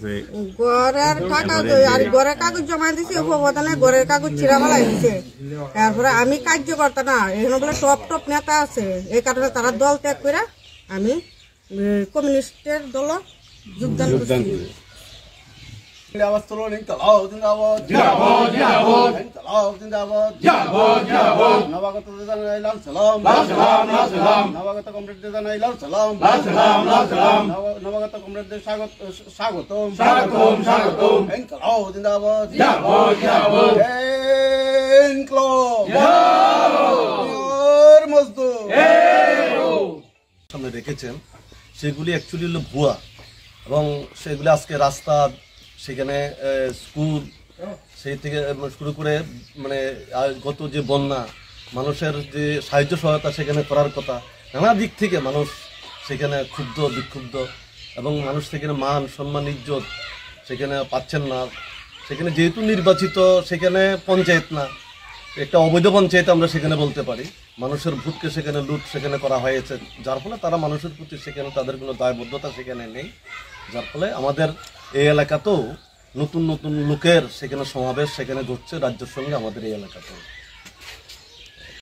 আছে ঘরের কাগজ আর ঘরের কাগজ জমা দিছি উপপ্রধানে ঘরের কাগজ ছিঁড়া ফেলাই দিছে। তারপরে আমি কার্যকর্তা না, এখানে বলে টপ টপ নেতা আছে, এই কারণে তারা দল ত্যাগ করে আমি কমিউনিস্টের দল যোগদান করছি। জিন্দাবাদ চলো জিন্দাবাদ জিন্দাবাদ জিন্দাবাদ জিন্দাবাদ জিন্দাবাদ জিন্দাবাদ জিন্দাবাদ নবাগত জানাই লাল সালাম লাল সালাম লাল সালাম নবাগত কমরেডদের জানাই লাল সালাম লাল সালাম লাল সালাম নবাগত কমরেডদের স্বাগতম স্বাগতম স্বাগতম ইনকলাব জিন্দাবাদ জিন্দাবাদ জিন্দাবাদ ইনকলাব জিন্দাবাদ মজদুর সামনে রেখেছেন সেগুলি অ্যাকচুয়ালি হলো ভুয়া, এবং সেগুলি আজকে রাস্তা, সেখানে স্কুল, সেই থেকে শুরু করে মানে গত যে বন্যা, মানুষের যে সাহায্য সহায়তা সেখানে করার কথা, নানা দিক থেকে মানুষ সেখানে ক্ষুব্ধ বিক্ষুব্ধ, এবং মানুষ সেখানে মান সম্মান ইজ্জত সেখানে পাচ্ছেন না। সেখানে যেহেতু নির্বাচিত, সেখানে পঞ্চায়েত না, একটা অবৈধ পঞ্চায়েত আমরা সেখানে বলতে পারি, মানুষের ভোটকে সেখানে লুট সেখানে করা হয়েছে, যার ফলে তারা মানুষের প্রতি সেখানে তাদের কোনো দায়বদ্ধতা সেখানে নেই। যার ফলে আমাদের এই এলাকাতেও নতুন নতুন লোকের সেখানে সমাবেশ সেখানে ঘটছে রাজ্যের সঙ্গে আমাদের এই এলাকাতেও।